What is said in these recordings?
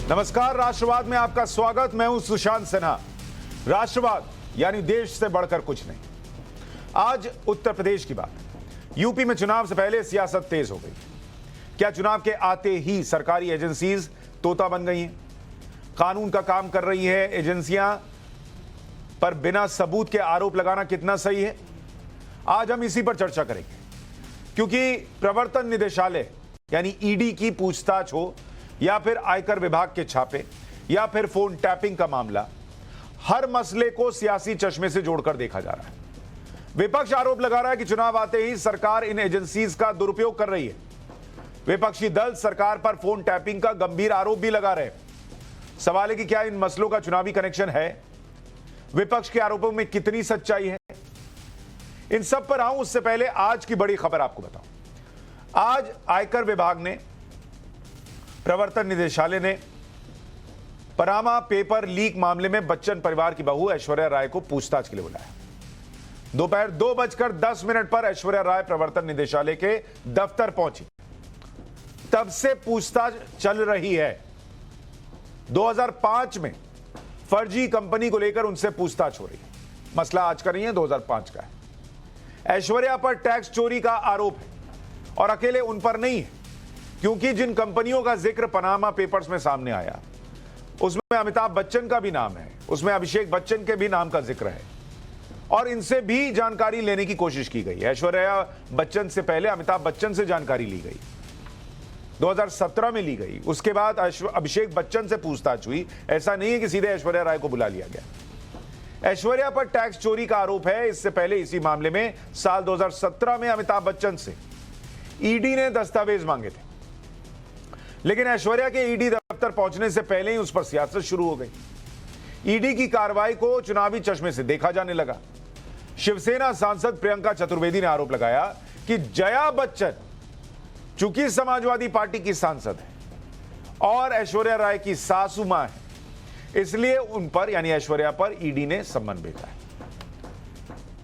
नमस्कार, राष्ट्रवाद में आपका स्वागत। मैं हूं सुशांत सिन्हा। राष्ट्रवाद यानी देश से बढ़कर कुछ नहीं। आज उत्तर प्रदेश की बात। यूपी में चुनाव से पहले सियासत तेज हो गई। क्या चुनाव के आते ही सरकारी एजेंसीज तोता बन गई हैं? कानून का काम कर रही है एजेंसियां, पर बिना सबूत के आरोप लगाना कितना सही है? आज हम इसी पर चर्चा करेंगे, क्योंकि प्रवर्तन निदेशालय यानी ईडी की पूछताछ हो या फिर आयकर विभाग के छापे या फिर फोन टैपिंग का मामला, हर मसले को सियासी चश्मे से जोड़कर देखा जा रहा है। विपक्ष आरोप लगा रहा है कि चुनाव आते ही सरकार इन एजेंसीज का दुरुपयोग कर रही है। विपक्षी दल सरकार पर फोन टैपिंग का गंभीर आरोप भी लगा रहे हैं। सवाल है कि क्या इन मसलों का चुनावी कनेक्शन है? विपक्ष के आरोपों में कितनी सच्चाई है? इन सब पर आऊं उससे पहले आज की बड़ी खबर आपको बताऊं। आज आयकर विभाग ने, प्रवर्तन निदेशालय ने पनामा पेपर लीक मामले में बच्चन परिवार की बहू ऐश्वर्या राय को पूछताछ के लिए बुलाया। दोपहर 2:10 पर ऐश्वर्या राय प्रवर्तन निदेशालय के दफ्तर पहुंची। तब से पूछताछ चल रही है। 2005 में फर्जी कंपनी को लेकर उनसे पूछताछ हो रही है। मसला आज का नहीं है, 2005 का है। ऐश्वर्या पर टैक्स चोरी का आरोप है और अकेले उन पर नहीं है, क्योंकि जिन कंपनियों का जिक्र पनामा पेपर्स में सामने आया उसमें अमिताभ बच्चन का भी नाम है, उसमें अभिषेक बच्चन के भी नाम का जिक्र है और इनसे भी जानकारी लेने की कोशिश की गई। ऐश्वर्या बच्चन से पहले अमिताभ बच्चन से जानकारी ली गई, 2017 में ली गई। उसके बाद अभिषेक बच्चन से पूछताछ हुई। ऐसा नहीं है कि सीधे ऐश्वर्या राय को बुला लिया गया। ऐश्वर्या पर टैक्स चोरी का आरोप है। इससे पहले इसी मामले में साल 2017 में अमिताभ बच्चन से ईडी ने दस्तावेज मांगे थे, लेकिन ऐश्वर्या के ईडी दफ्तर पहुंचने से पहले ही उस पर सियासत शुरू हो गई। ईडी की कार्रवाई को चुनावी चश्मे से देखा जाने लगा। शिवसेना सांसद प्रियंका चतुर्वेदी ने आरोप लगाया कि जया बच्चन चूंकि समाजवादी पार्टी की सांसद है और ऐश्वर्या राय की सासू मां है, इसलिए उन पर यानी ऐश्वर्या पर ईडी ने सम्मन भेजा है।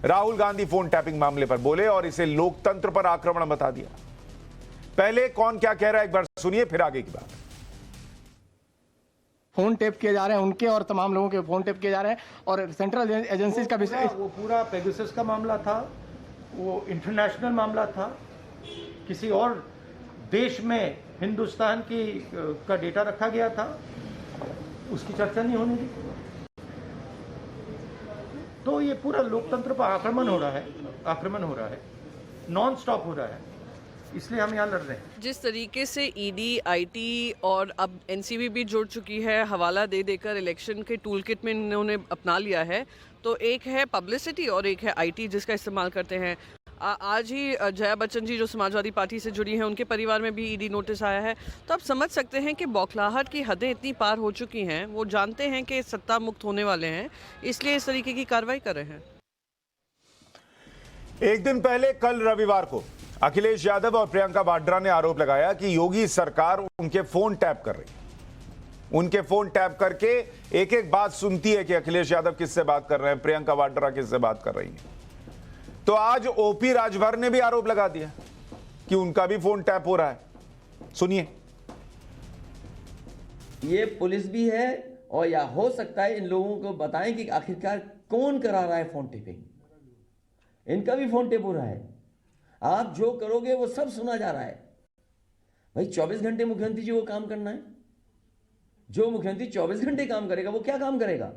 राहुल गांधी फोन टैपिंग मामले पर बोले और इसे लोकतंत्र पर आक्रमण बता दिया। पहले कौन क्या कह रहा है एक बार सुनिए, फिर आगे की बात। फोन टेप किए जा रहे हैं उनके और तमाम लोगों के फोन टेप किए जा रहे हैं और सेंट्रल एजेंसीज का वो पूरा पेगासस का मामला था, वो इंटरनेशनल मामला था। किसी और देश में हिंदुस्तान का डेटा रखा गया था, उसकी चर्चा नहीं होने दी। तो ये पूरा लोकतंत्र पर आक्रमण हो रहा है, नॉन स्टॉप हो रहा है, इसलिए हम यहाँ लड़ रहे हैं। जिस तरीके से ईडी, आईटी और अब एनसीबी भी जुड़ चुकी है, हवाला दे देकर इलेक्शन के टूल किट में इन्होंने अपना लिया है। तो एक है पब्लिसिटी और एक है आईटी जिसका इस्तेमाल करते हैं। आज ही जया बच्चन जी जो समाजवादी पार्टी से जुड़ी हैं, उनके परिवार में भी ईडी नोटिस आया है। तो आप समझ सकते हैं कि बौखलाहट की हदें इतनी पार हो चुकी हैं। वो जानते हैं कि सत्ता मुक्त होने वाले हैं, इसलिए इस तरीके की कार्रवाई कर रहे हैं। एक दिन पहले कल रविवार को अखिलेश यादव और प्रियंका वाड्रा ने आरोप लगाया कि योगी सरकार उनके फोन टैप कर रही है। उनके फोन टैप करके एक एक बात सुनती है कि अखिलेश यादव किससे बात कर रहे हैं, प्रियंका वाड्रा किससे बात कर रही है। तो आज ओपी राजभर ने भी आरोप लगा दिया कि उनका भी फोन टैप हो रहा है। सुनिए। ये पुलिस भी है और या हो सकता है इन लोगों को बताएं कि आखिरकार कौन करा रहा है फोन टेपिंग। इनका भी फोन टेप हो रहा है। आप जो करोगे वो सब सुना जा रहा है। भाई 24 घंटे मुख्यमंत्री जी को काम करना है। जो मुख्यमंत्री 24 घंटे काम करेगा वो क्या काम करेगा?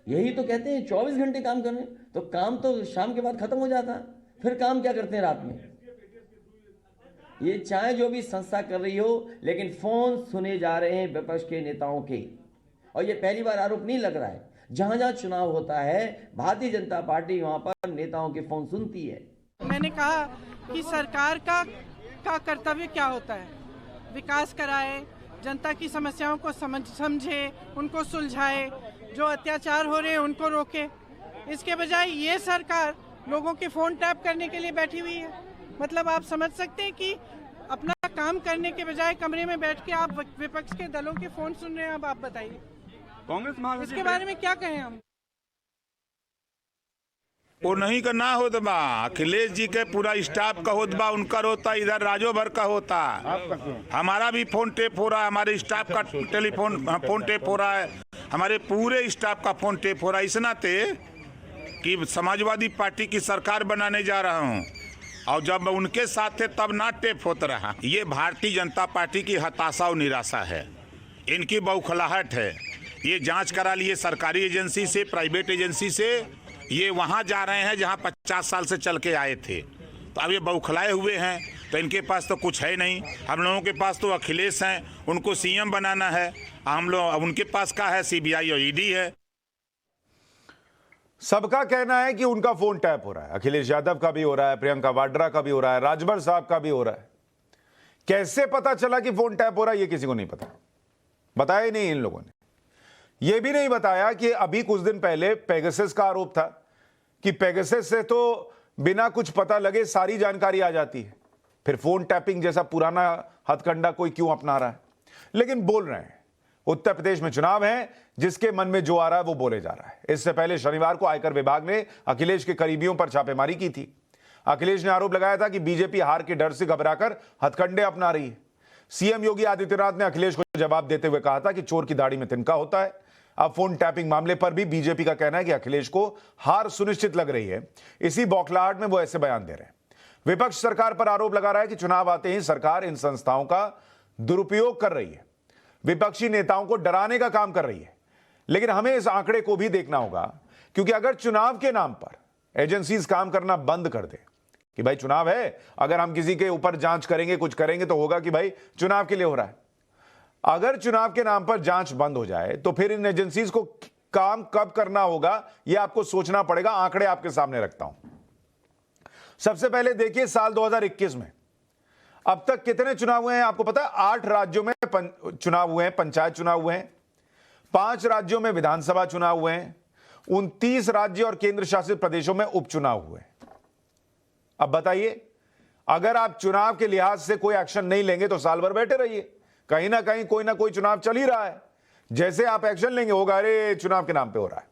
यही तो कहते हैं 24 घंटे काम करने, तो काम तो शाम के बाद खत्म हो जाता है। फिर काम क्या करते हैं रात में? ये चाहे जो भी संस्था कर रही हो, लेकिन फोन सुने जा रहे हैं विपक्ष के नेताओं के। और ये पहली बार आरोप नहीं लग रहा है। जहां जहां चुनाव होता है भारतीय जनता पार्टी वहां पर नेताओं के फोन सुनती है। मैंने कहा कि सरकार का कर्तव्य क्या होता है? विकास कराए, जनता की समस्याओं को समझे, उनको सुलझाए, जो अत्याचार हो रहे हैं उनको रोके। इसके बजाय ये सरकार लोगों के फोन टैप करने के लिए बैठी हुई है। मतलब आप समझ सकते हैं कि अपना काम करने के बजाय कमरे में बैठ के आप विपक्ष के दलों के फोन सुन रहे हैं। अब आप बताइए कांग्रेस इसके बारे में क्या कहें हम? वो नहीं का ना होत बा, अखिलेश जी के पूरा स्टाफ का होत बा, उनका होता, इधर राजो भर का होता। हमारा भी फोन टेप हो रहा है, हमारे स्टाफ का फोन टेप हो रहा है, हमारे पूरे स्टाफ का फोन टेप हो रहा है। इस नाते कि समाजवादी पार्टी की सरकार बनाने जा रहा हूँ, और जब उनके साथ थे तब ना टेप होता रहा। ये भारतीय जनता पार्टी की हताशा और निराशा है, इनकी बौखलाहट है। ये जांच करा लिए सरकारी एजेंसी से, प्राइवेट एजेंसी से, ये वहाँ जा रहे हैं जहाँ 50 साल से चल के आए थे। तो अब ये बौखलाए हुए हैं, तो इनके पास तो कुछ है नहीं। हम लोगों के पास तो अखिलेश हैं, उनको सीएम बनाना है। हम लोग, उनके पास क्या है? सीबीआई और ईडी है। सबका कहना है कि उनका फोन टैप हो रहा है। अखिलेश यादव का भी हो रहा है, प्रियंका वाड्रा का भी हो रहा है, राजभर साहब का भी हो रहा है। कैसे पता चला कि फोन टैप हो रहा है, ये किसी को नहीं पता। बताया ही नहीं इन लोगों ने। यह भी नहीं बताया कि अभी कुछ दिन पहले पेगासस का आरोप था कि पेगासस से तो बिना कुछ पता लगे सारी जानकारी आ जाती है। फिर फोन टैपिंग जैसा पुराना हथकंडा कोई क्यों अपना रहा है? लेकिन बोल रहे हैं। उत्तर प्रदेश में चुनाव है, जिसके मन में जो आ रहा है वो बोले जा रहा है। इससे पहले शनिवार को आयकर विभाग ने अखिलेश के करीबियों पर छापेमारी की थी। अखिलेश ने आरोप लगाया था कि बीजेपी हार के डर से घबराकर हथकंडे अपना रही है। सीएम योगी आदित्यनाथ ने अखिलेश को जवाब देते हुए कहा था कि चोर की दाढ़ी में तिनका होता है। अब फोन टैपिंग मामले पर भी बीजेपी का कहना है कि अखिलेश को हार सुनिश्चित लग रही है। इसी बौखलाहट में वो ऐसे बयान दे रहे हैं। विपक्ष सरकार पर आरोप लगा रहा है कि चुनाव आते ही सरकार इन संस्थाओं का दुरुपयोग कर रही है, विपक्षी नेताओं को डराने का काम कर रही है। लेकिन हमें इस आंकड़े को भी देखना होगा, क्योंकि अगर चुनाव के नाम पर एजेंसीज काम करना बंद कर दे कि भाई चुनाव है, अगर हम किसी के ऊपर जांच करेंगे, कुछ करेंगे, तो होगा कि भाई चुनाव के लिए हो रहा है। अगर चुनाव के नाम पर जांच बंद हो जाए तो फिर इन एजेंसीज को काम कब करना होगा, यह आपको सोचना पड़ेगा। आंकड़े आपके सामने रखता हूं। सबसे पहले देखिए, साल 2021 में अब तक कितने चुनाव हुए हैं आपको पता है? 8 राज्यों में चुनाव हुए हैं, पंचायत चुनाव हुए हैं। 5 राज्यों में विधानसभा चुनाव हुए हैं। 29 राज्य और केंद्र शासित प्रदेशों में उपचुनाव हुए। अब बताइए, अगर आप चुनाव के लिहाज से कोई एक्शन नहीं लेंगे तो साल भर बैठे रहिए। कहीं ना कहीं कोई ना कोई चुनाव चल ही रहा है। जैसे आप एक्शन लेंगे होगा, अरे चुनाव के नाम पे हो रहा है।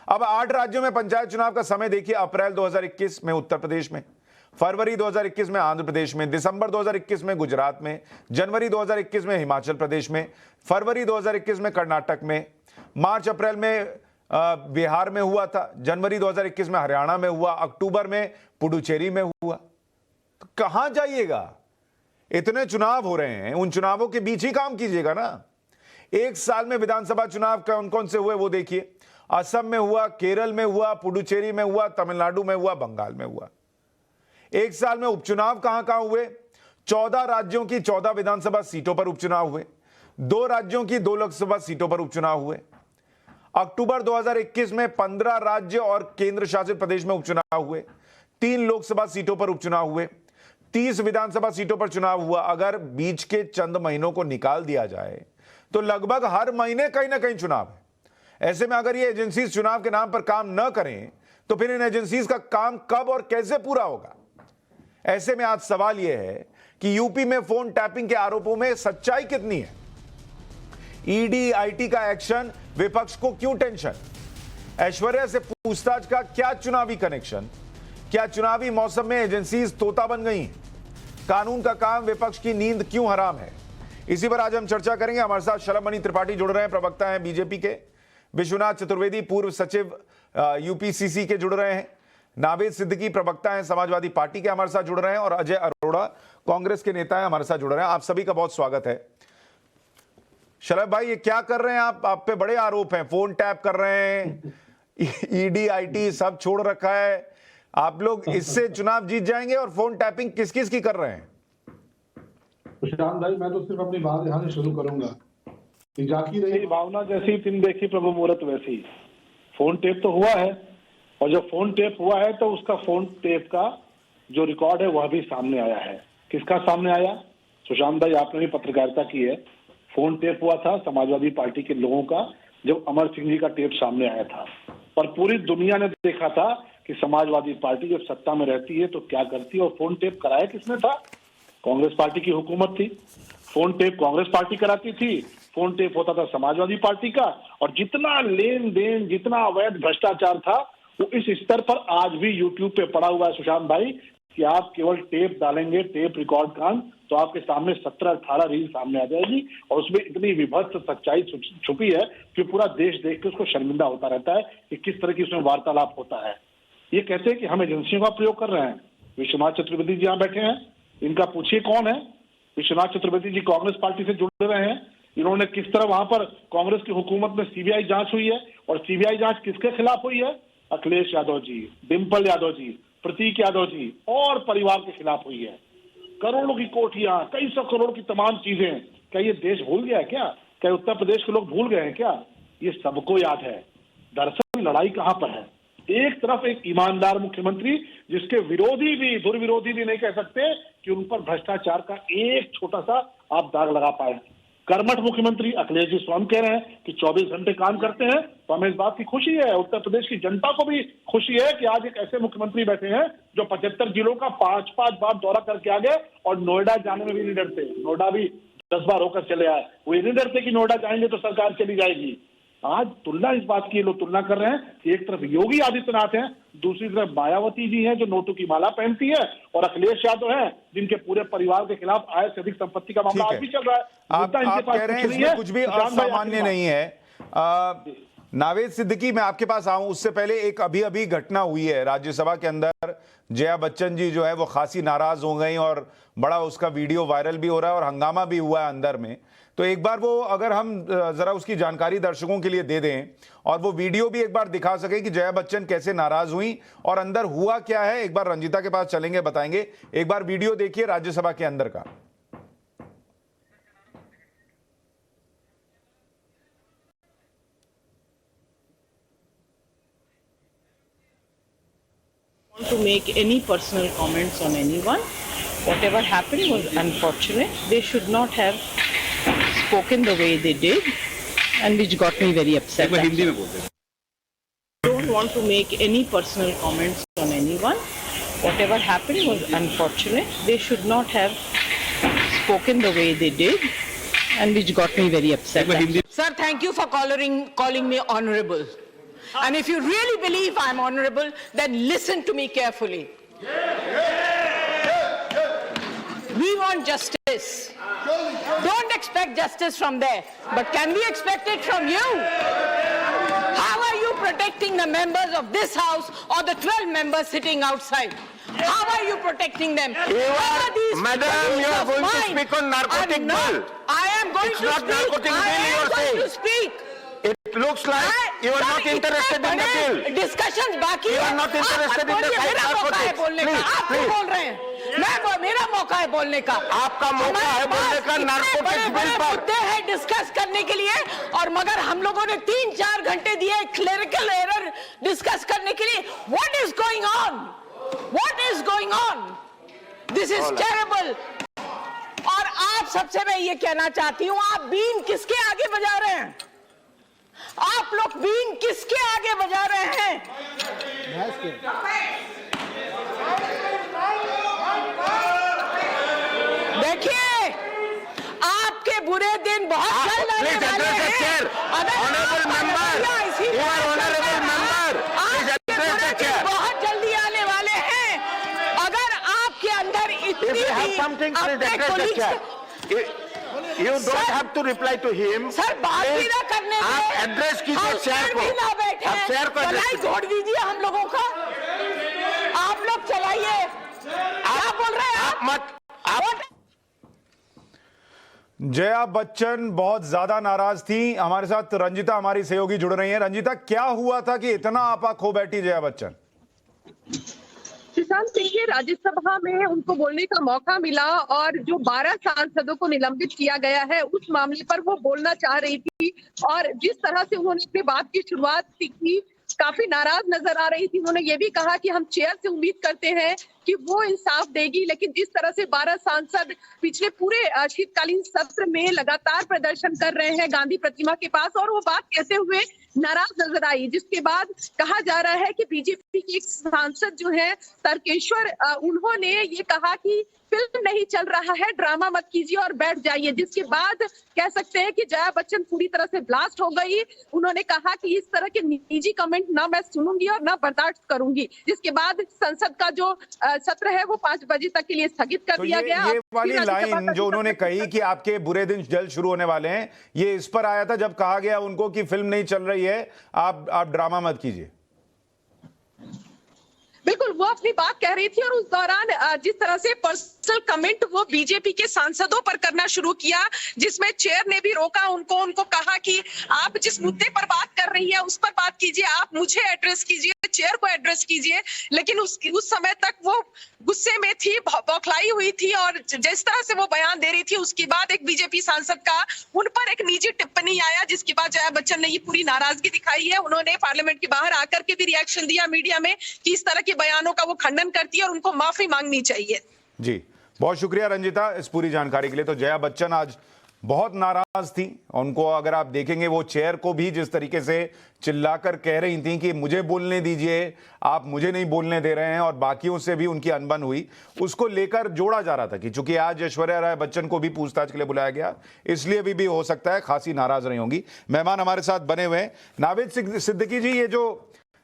अब 8 राज्यों में पंचायत चुनाव का समय देखिए। अप्रैल 2021 में उत्तर प्रदेश में, फरवरी 2021 में आंध्र प्रदेश में, दिसंबर 2021 में गुजरात में, जनवरी 2021 में हिमाचल प्रदेश में, फरवरी 2021 में कर्नाटक में, मार्च अप्रैल में बिहार में हुआ था, जनवरी 2021 में हरियाणा में हुआ, अक्टूबर में पुडुचेरी में हुआ। तो कहां जाइएगा? इतने चुनाव हो रहे हैं, उन चुनावों के बीच ही काम कीजिएगा ना। एक साल में विधानसभा चुनाव कौन कौन से हुए वो देखिए। असम में हुआ, केरल में हुआ, पुडुचेरी में हुआ, तमिलनाडु में हुआ, बंगाल में हुआ। एक साल में उपचुनाव कहां कहां हुए? 14 राज्यों की 14 विधानसभा सीटों पर उपचुनाव हुए। 2 राज्यों की 2 लोकसभा सीटों पर उपचुनाव हुए। अक्टूबर 2021 में 15 राज्य और केंद्र शासित प्रदेश में उपचुनाव हुए। 3 लोकसभा सीटों पर उपचुनाव हुए। 30 विधानसभा सीटों पर चुनाव हुआ। अगर बीच के चंद महीनों को निकाल दिया जाए तो लगभग हर महीने कहीं ना कहीं चुनाव है। ऐसे में अगर ये एजेंसीज चुनाव के नाम पर काम न करें तो फिर इन एजेंसीज का काम कब और कैसे पूरा होगा? ऐसे में आज सवाल यह है कि यूपी में फोन टैपिंग के आरोपों में सच्चाई कितनी है? ईडी आईटी का एक्शन, विपक्ष को क्यों टेंशन? ऐश्वर्या से पूछताछ का क्या चुनावी कनेक्शन? क्या चुनावी मौसम में एजेंसीज तोता बन गई हैं? कानून का काम, विपक्ष की नींद क्यों हराम है? इसी पर आज हम चर्चा करेंगे। हमारे साथ शलभमणि त्रिपाठी जुड़ रहे हैं, प्रवक्ता हैं बीजेपी के। विश्वनाथ चतुर्वेदी, पूर्व सचिव यूपीसीसी के, जुड़ रहे हैं। नावेद सिद्दीकी, प्रवक्ता हैं समाजवादी पार्टी के, हमारे साथ जुड़ रहे हैं। और अजय अरोड़ा, कांग्रेस के नेता हैं, हमारे साथ जुड़ रहे हैं। आप सभी का बहुत स्वागत है। शलभ भाई, ये क्या कर रहे हैं आप पे बड़े आरोप हैं, फोन टैप कर रहे हैं, ईडी आईटी सब छोड़ रखा है। आप लोग इससे चुनाव जीत जाएंगे और फोन टैपिंग किस किस की कर रहे हैं? प्रशांत भाई, मैं तो सिर्फ अपनी बात यहाँ से शुरू करूंगा कि जाकी रही भावना जैसी तुम देखी प्रभु मुहूर्त वैसी। फोन टेप तो हुआ है, और जब फोन टेप हुआ है तो उसका फोन टेप का जो रिकॉर्ड है वह भी सामने आया है। किसका सामने आया? सुशांत भाई, आपने भी पत्रकारिता की है। फोन टेप हुआ था समाजवादी पार्टी के लोगों का, जब अमर सिंह जी का टेप सामने आया था, और पूरी दुनिया ने देखा था कि समाजवादी पार्टी जब सत्ता में रहती है तो क्या करती है। और फोन टेप कराया किसने था? कांग्रेस पार्टी की हुकूमत थी। फोन टेप कांग्रेस पार्टी कराती थी, फोन टेप होता था समाजवादी पार्टी का, और जितना लेन देन, जितना अवैध भ्रष्टाचार था वो इस स्तर पर आज भी यूट्यूब पे पड़ा हुआ है सुशांत भाई कि आप केवल टेप डालेंगे, टेप रिकॉर्ड का, तो आपके सामने 17-18 रील सामने आ जाएगी और उसमें इतनी विभत्स सच्चाई छुपी है कि पूरा देश देख के उसको शर्मिंदा होता रहता है कि किस तरह की उसमें वार्तालाप होता है। ये कहते हैं कि हम एजेंसियों का प्रयोग कर रहे हैं। विश्वनाथ चतुर्वेदी जी यहाँ बैठे हैं, इनका पूछिए कौन है। विश्वनाथ चतुर्वेदी जी कांग्रेस पार्टी से जुड़े रहे हैं। इन्होंने किस तरह वहां पर कांग्रेस की हुकूमत में सीबीआई जांच हुई है, और सीबीआई जांच किसके खिलाफ हुई है? अखिलेश यादव जी, डिम्पल यादव जी, प्रतीक यादव जी और परिवार के खिलाफ हुई है। करोड़ों की कोठियां, कई सौ करोड़ की तमाम चीजें, क्या ये देश भूल गया है क्या? क्या उत्तर प्रदेश के लोग भूल गए हैं क्या? ये सबको याद है। दरअसल लड़ाई कहां पर है? एक तरफ एक ईमानदार मुख्यमंत्री जिसके विरोधी भी, दुर्विरोधी भी नहीं कह सकते कि उन पर भ्रष्टाचार का एक छोटा सा आप दाग लगा पाए। कर्मठ मुख्यमंत्री अखिलेश जी स्वयं कह रहे हैं कि 24 घंटे काम करते हैं, तो हमें इस बात की खुशी है, उत्तर प्रदेश की जनता को भी खुशी है कि आज एक ऐसे मुख्यमंत्री बैठे हैं जो 75 जिलों का 5-5 बार दौरा करके आ गए और नोएडा जाने में भी नहीं डरते। नोएडा भी 10 बार होकर चले आए, वो ये नहीं डरते कि नोएडा जाएंगे तो सरकार चली जाएगी। आज तुलना इस बात की लोग तुलना कर रहे हैं कि एक तरफ योगी आदित्यनाथ हैं, दूसरी तरफ मायावती जी हैं जो नोटों की माला पहनती है, और अखिलेश यादव हैं जिनके पूरे परिवार के खिलाफ आय से अधिक संपत्ति का मामला आज भी चल रहा है। आप कह रहे हैं इसमें कुछ भी असामान्य नहीं है। नावेद सिद्दीकी, मैं आपके पास आऊं उससे पहले एक अभी घटना हुई है राज्यसभा के अंदर। जया बच्चन जी जो है वो खासी नाराज हो गई और बड़ा उसका वीडियो वायरल भी हो रहा है और हंगामा भी हुआ है अंदर में। तो एक बार वो अगर हम जरा उसकी जानकारी दर्शकों के लिए दे दें और वो वीडियो भी एक बार दिखा सके कि जया बच्चन कैसे नाराज हुई और अंदर हुआ क्या है। एक बार रंजीता के पास चलेंगे, बताएंगे। एक बार वीडियो देखिए राज्यसभा के अंदर का। To make any personal comments on anyone. Whatever happened was unfortunate. They should not have spoken the way they did, and which got me very upset. Don't want to make any personal comments on anyone. Whatever happened was unfortunate. They should not have spoken the way they did, and which got me very upset. Sir, thank you for calling me honorable. And if you really believe I'm honorable, then listen to me carefully. We want justice. Don't expect justice from there. But can we expect it from you? How are you protecting the members of this house or the 12 members sitting outside? How are you protecting them? Madam, you are going to speak on narcotic bill. I am going to speak. I am going to speak. It looks like you are not interested in the bill. Discussions बाकी You are not interested in the मेरा मौका है बोलने का। आप क्यों बोल रहे हैं? मेरा मौका है बोलने का। आपका मौका है बोलने का नारकोटिक्स बिल पर। मुद्दे हैं डिस्कस करने के लिए, और मगर हम लोगों ने 3-4 घंटे दिए क्लेरिकल एरर डिस्कस करने के लिए। What is going on? What is going on? This is terrible. और आप सबसे मैं ये कहना चाहती हूँ, आप बीन किसके आगे बजा रहे हैं? आप लोग बीन किसके आगे बजा रहे हैं? देखिए, आपके बुरे दिन बहुत जल्द आने वाले हैं। Honourable member, you are honourable member, आपके बुरे दिन बहुत जल्दी आने वाले हैं। अगर आपके अंदर इतनी You don't have to reply to him. Sir बात भी ना करने आप एड्रेस कीजिए शेयर को। ना बैठे आप शेयर को चलाई छोड़ दीजिए हम लोगों का। आप लोग चलाइए। क्या बोल रहे हैं आप? मत जया बच्चन बहुत ज्यादा नाराज थी। हमारे साथ रंजीता हमारी सहयोगी जुड़ रही हैं। रंजीता, क्या हुआ था कि इतना आपा खो बैठी जया बच्चन? सुशांत सिंह, राज्यसभा में उनको बोलने का मौका मिला और जो 12 सांसदों को निलंबित किया गया है उस मामले पर वो बोलना चाह रही थी, और जिस तरह से उन्होंने अपनी बात की शुरुआत की काफी नाराज नजर आ रही थी। उन्होंने ये भी कहा कि हम चेयर से उम्मीद करते हैं कि वो इंसाफ देगी, लेकिन जिस तरह से 12 सांसद पिछले पूरे शीतकालीन सत्र में लगातार प्रदर्शन कर रहे हैं गांधी प्रतिमा के पास और वो बात कहते हुए नाराज नजर आई, जिसके बाद कहा जा रहा है कि बीजेपी के एक सांसद जो है तर्केश्वर, उन्होंने ये कहा कि फिल्म नहीं चल रहा है, ड्रामा मत कीजिए और बैठ जाइए, जिसके बाद कह सकते हैं कि जया बच्चन पूरी तरह से ब्लास्ट हो गई। उन्होंने कहा कि इस तरह के निजी कमेंट ना मैं सुनूंगी और ना बर्दाश्त करूंगी, जिसके बाद संसद का जो सत्र है वो 5 बजे तक के लिए स्थगित कर दिया गया। ये वाली लाइन जो उन्होंने कही कि आपके बुरे दिन जल्द शुरू होने वाले हैं, ये इस पर आया था जब कहा गया उनको कि फिल्म नहीं चल रही है, आप ड्रामा मत कीजिए। बिल्कुल, वो अपनी बात कह रही थी और उस दौरान जिस तरह से पर्सनल कमेंट वो बीजेपी के सांसदों पर करना शुरू किया, जिसमें चेयर ने भी रोका उनको कहा कि आप जिस मुद्दे पर बात कर रही है उस पर बात कीजिए, आप मुझे एड्रेस कीजिए, चेयर को एड्रेस कीजिए। लेकिन उस समय तक वो गुस्से में थी, बौखलाई हुई थी और जिस तरह से वो बयान दे रही थी उसके बाद एक बीजेपी सांसद का उन पर एक निजी टिप्पणी आया, जिसके बाद जया बच्चन ने ये पूरी नाराजगी दिखाई है। उन्होंने पार्लियामेंट के बाहर आकर के भी रिएक्शन दिया मीडिया में कि इस तरह के बयानों का वो खंडन करती है और उनको माफी मांगनी चाहिए। जी, बहुत शुक्रिया रंजिता इस पूरी जानकारी के लिए। तो जया बच्चन आज बहुत नाराज थी, उनको अगर आप देखेंगे वो चेयर को भी जिस तरीके से चिल्लाकर कह रही थी कि मुझे बोलने दीजिए, आप मुझे नहीं बोलने दे रहे हैं, और बाकियों से भी उनकी अनबन हुई, उसको लेकर जोड़ा जा रहा था कि चूंकि आज ऐश्वर्या राय बच्चन को भी पूछताछ के लिए बुलाया गया, इसलिए भी हो सकता है खासी नाराज रही होंगी। मेहमान हमारे साथ बने हुए हैं नावेद सिद्दीकी जी। ये जो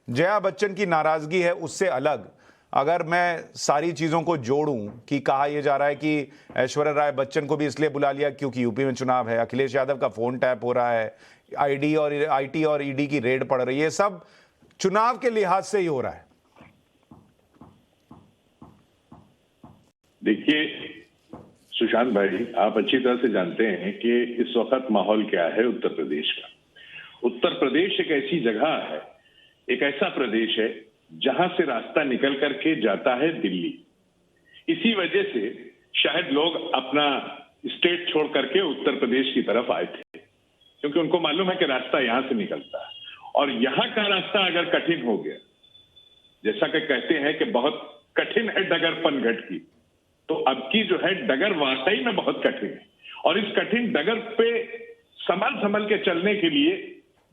जया बच्चन की नाराजगी है उससे अलग अगर मैं सारी चीजों को जोड़ूं कि कहा यह जा रहा है कि ऐश्वर्या राय बच्चन को भी इसलिए बुला लिया क्योंकि यूपी में चुनाव है, अखिलेश यादव का फोन टैप हो रहा है, आईटी और ईडी की रेड पड़ रही है, सब चुनाव के लिहाज से ही हो रहा है। देखिए सुशांत भाई, आप अच्छी तरह से जानते हैं कि इस वक्त माहौल क्या है उत्तर प्रदेश का। उत्तर प्रदेश एक ऐसी जगह है, एक ऐसा प्रदेश है जहां से रास्ता निकल करके जाता है दिल्ली। इसी वजह से शायद लोग अपना स्टेट छोड़ करके उत्तर प्रदेश की तरफ आए थे, क्योंकि उनको मालूम है कि रास्ता यहां से निकलता है और यहां का रास्ता अगर कठिन हो गया, जैसा कि कहते हैं कि बहुत कठिन है डगर पनघट की, तो अब की जो है डगर वाकई में बहुत कठिन है। और इस कठिन डगर पे संभल के चलने के लिए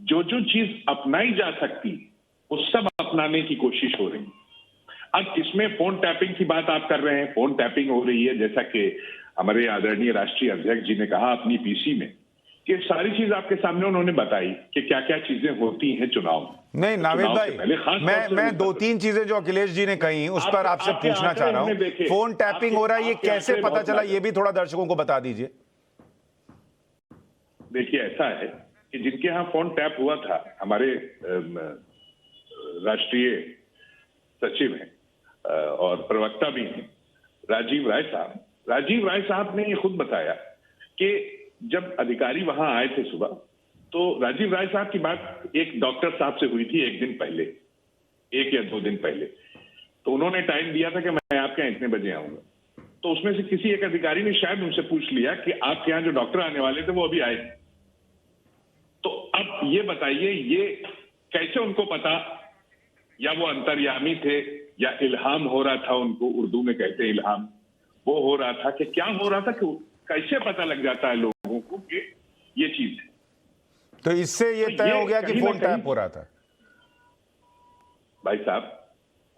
जो चीज अपनाई जा सकती वो सब अपनाने की कोशिश हो रही है। अब इसमें फोन टैपिंग की बात आप कर रहे हैं, फोन टैपिंग हो रही है, जैसा कि हमारे आदरणीय राष्ट्रीय अध्यक्ष जी ने कहा अपनी पीसी में कि सारी चीज आपके सामने उन्होंने बताई कि क्या क्या चीजें होती हैं चुनाव में। नहीं नावेद भाई, मैं 2-3 चीजें जो अखिलेश जी ने कही उस पर आपसे पूछना चाह रहा हूं। फोन टैपिंग हो रहा है, ये कैसे पता चला, ये भी थोड़ा दर्शकों को बता दीजिए। देखिए ऐसा है कि जिनके यहाँ फोन टैप हुआ था, हमारे राष्ट्रीय सचिव हैं और प्रवक्ता भी हैं राजीव राय साहब ने ये खुद बताया कि जब अधिकारी वहां आए थे सुबह, तो राजीव राय साहब की बात एक डॉक्टर साहब से हुई थी 1 दिन पहले, 1 या 2 दिन पहले, तो उन्होंने टाइम दिया था कि मैं आपके यहाँ इतने बजे आऊंगा। तो उसमें से किसी एक अधिकारी ने शायद उनसे पूछ लिया कि आपके यहाँ जो डॉक्टर आने वाले थे वो अभी आए। तो अब ये बताइए, ये कैसे उनको पता, या वो अंतर्यामी थे या इल्हाम हो रहा था, उनको उर्दू में कहते हैं इल्हाम, वो हो रहा था कि क्या हो रहा था, कि कैसे पता लग जाता है लोगों को कि ये चीज है। तो इससे ये तय हो गया कि फोन टैप हो रहा था। भाई साहब,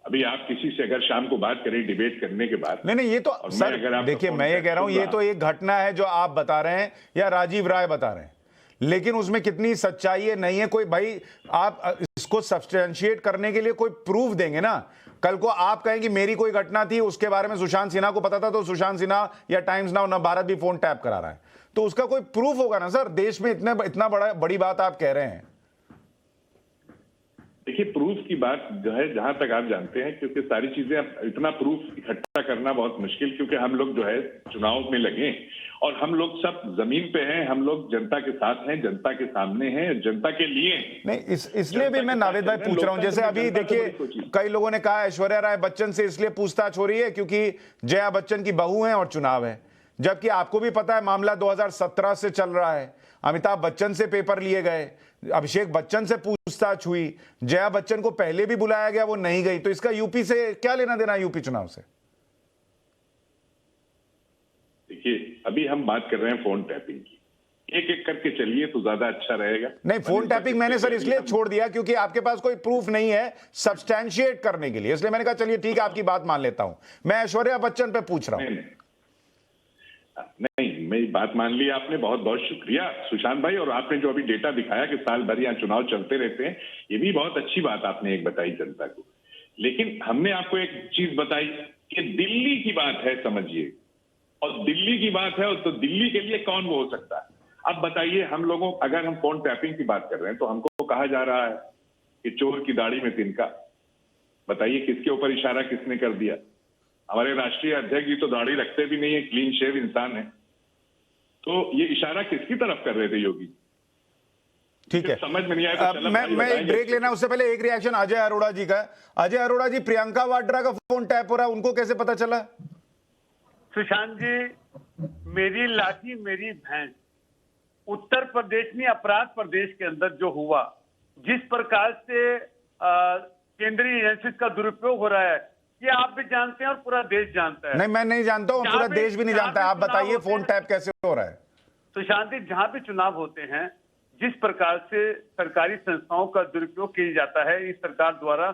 अभी आप किसी से अगर शाम को बात करें डिबेट करने के बाद, नहीं ये तो सर देखिए, मैं ये कह रहा हूं ये तो एक घटना है जो आप बता रहे हैं या राजीव राय बता रहे हैं, लेकिन उसमें कितनी सच्चाई है नहीं है, कोई भाई आप इसको सब्सटेंशिएट करने के लिए कोई प्रूफ देंगे ना। कल को आप कहें कि मेरी कोई घटना थी, उसके बारे में सुशांत सिन्हा को पता था, तो सुशांत सिन्हा या टाइम्स नाउ न भारत भी फोन टैप करा रहा है, तो उसका कोई प्रूफ होगा ना सर। देश में इतना बड़ी बात आप कह रहे हैं। देखिए प्रूफ की बात जो है, जहां तक आप जानते हैं, क्योंकि सारी चीजें इतना प्रूफ इकट्ठा करना बहुत मुश्किल, क्योंकि हम लोग जो है चुनाव में लगे और हम लोग सब जमीन पे हैं, हम लोग जनता के साथ हैं, जनता के सामने हैं, जनता के लिए नहीं। इसलिए भी मैं नावेद भाई पूछ रहा हूं, जैसे अभी देखिए कई लोगों ने कहा ऐश्वर्या राय बच्चन से इसलिए पूछताछ हो रही है क्योंकि जया बच्चन की बहू है और चुनाव है, जबकि आपको भी पता है मामला 2017 से चल रहा है। अमिताभ बच्चन से पेपर लिए गए, अभिषेक बच्चन से पूछताछ हुई, जया बच्चन को पहले भी बुलाया गया, वो नहीं गई, तो इसका यूपी से क्या लेना देना, यूपी चुनाव से? भाई हम बात कर रहे हैं फोन टैपिंग की, एक एक करके चलिए तो ज्यादा अच्छा रहेगा। नहीं, फोन टैपिंग मैंने सर इसलिए छोड़ दिया क्योंकि आपके पास कोई प्रूफ नहीं है सब्सटैंशिएट करने के लिए, इसलिए मैंने कहा चलिए ठीक है आपकी बात मान लेता हूं। मैं ऐश्वर्या बच्चन पे पूछ रहा हूं। नहीं, मेरी बात मान ली आपने, बहुत बहुत शुक्रिया सुशांत भाई। और आपने जो अभी डेटा दिखाया कि साल भर यहाँ चुनाव चलते रहते हैं, ये भी बहुत अच्छी बात आपने एक बताई जनता को। लेकिन हमने आपको एक चीज बताई कि दिल्ली की बात है, समझिए, और दिल्ली की बात है तो दिल्ली के लिए कौन वो हो सकता है। अब बताइए, हम लोगों, अगर हम फोन टैपिंग की बात कर रहे हैं तो हमको कहा जा रहा है कि चोर की दाढ़ी में तिनका। बताइए किसके ऊपर इशारा किसने कर दिया? हमारे राष्ट्रीय अध्यक्ष जी तो दाढ़ी रखते भी नहीं है, क्लीन शेव इंसान है, तो ये इशारा किसकी तरफ कर रहे थे योगी? ठीक है, समझ में नहीं आया तो मैं एक ब्रेक लेना, उससे पहले एक रिएक्शन अजय अरोड़ा जी का। अजय अरोड़ा जी, प्रियंका वाड्रा का फोन टैप हो रहा है, उनको कैसे पता चला? सुशांत जी, मेरी लाठी मेरी भैंस, उत्तर प्रदेश में अपराध प्रदेश के अंदर जो हुआ, जिस प्रकार से केंद्रीय एजेंसी का दुरुपयोग हो रहा है, ये आप भी जानते हैं और पूरा देश जानता है। नहीं, मैं नहीं जानता हूँ, पूरा देश भी नहीं जानता। आप बताइए फोन टैप कैसे हो रहा है? सुशांत जी, जहां भी चुनाव होते हैं, जिस प्रकार से सरकारी संस्थाओं का दुरुपयोग किया जाता है इस सरकार द्वारा,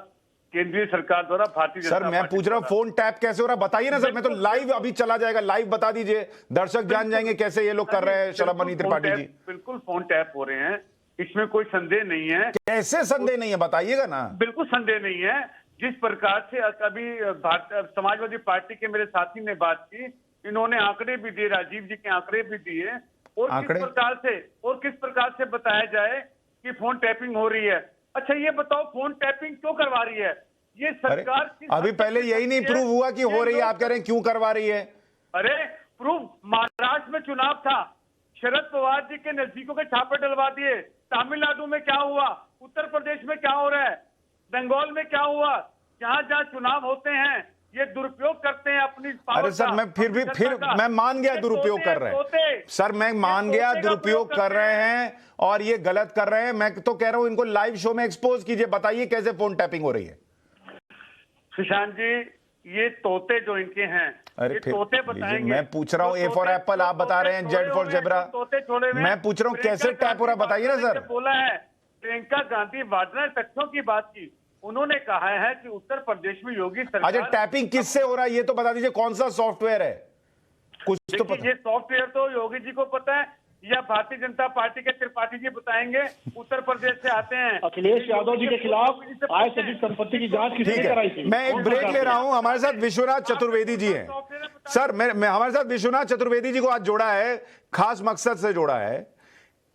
केंद्रीय सरकार द्वारा, भारतीय जनता सर मैं पूछ रहा हूँ फोन टैप कैसे हो रहा है, बताइए ना सर। मैं तो लाइव अभी चला जाएगा, लाइव बता दीजिए, दर्शक जान जाएंगे कैसे ये लोग कर रहे हैं। शलभमणि त्रिपाठी जी, बिल्कुल फोन टैप हो रहे हैं, इसमें कोई संदेह नहीं है। कैसे संदेह नहीं है, बताइएगा ना। बिल्कुल संदेह नहीं है। जिस प्रकार से अभी समाजवादी पार्टी के मेरे साथी ने बात की, इन्होंने आंकड़े भी दिए, राजीव जी के आंकड़े भी दिए, और किस प्रकार से बताया जाए कि फोन टैपिंग हो रही है। अच्छा ये बताओ, फोन टैपिंग क्यों करवा रही है ये सरकार? अभी पहले यही नहीं प्रूव हुआ कि हो रही है, आप कह रहे हैं क्यों करवा रही है? अरे प्रूफ, महाराष्ट्र में चुनाव था, शरद पवार जी के नजदीकों के छापे डलवा दिए। तमिलनाडु में क्या हुआ, उत्तर प्रदेश में क्या हो रहा है, बंगाल में क्या हुआ, जहां जहां चुनाव होते हैं ये दुरुपयोग करते हैं अपनी पावर। अरे सर, मैं फिर मैं मान गया दुरुपयोग कर रहे हैं सर, मैं मान गया दुरुपयोग कर रहे हैं और ये गलत कर रहे हैं। मैं तो कह रहा हूं इनको लाइव शो में एक्सपोज कीजिए, बताइए कैसे फोन टैपिंग हो रही है। सुशांत जी, ये तोते जो इनके हैं, अरे ये तोते बताएंगे। मैं पूछ रहा हूँ ए फॉर एप्पल, आप बता रहे हैं जेड फॉर जेब्रा। मैं पूछ रहा हूँ कैसे टैप हो रहा है, बताइए ना सर। बोला है प्रियंका गांधी वाड्रा ने तथ्यों की बात की, उन्होंने कहा है कि उत्तर प्रदेश में योगी सरकार। अच्छा, टैपिंग किससे हो रहा है ये तो बता दीजिए, कौन सा सॉफ्टवेयर है? कुछ तो पता। ये सॉफ्टवेयर तो योगी जी को पता है या भारतीय जनता पार्टी के त्रिपाठी जी बताएंगे, उत्तर प्रदेश से आते हैं। अखिलेश यादव जी के खिलाफ आय सभी संपत्ति की जांच किसने कराई थी? मैं एक ब्रेक ले रहा हूं, हमारे साथ विश्वनाथ चतुर्वेदी जी हैं। सर मैं हमारे साथ विश्वनाथ चतुर्वेदी जी को आज जोड़ा है, खास मकसद से जोड़ा है।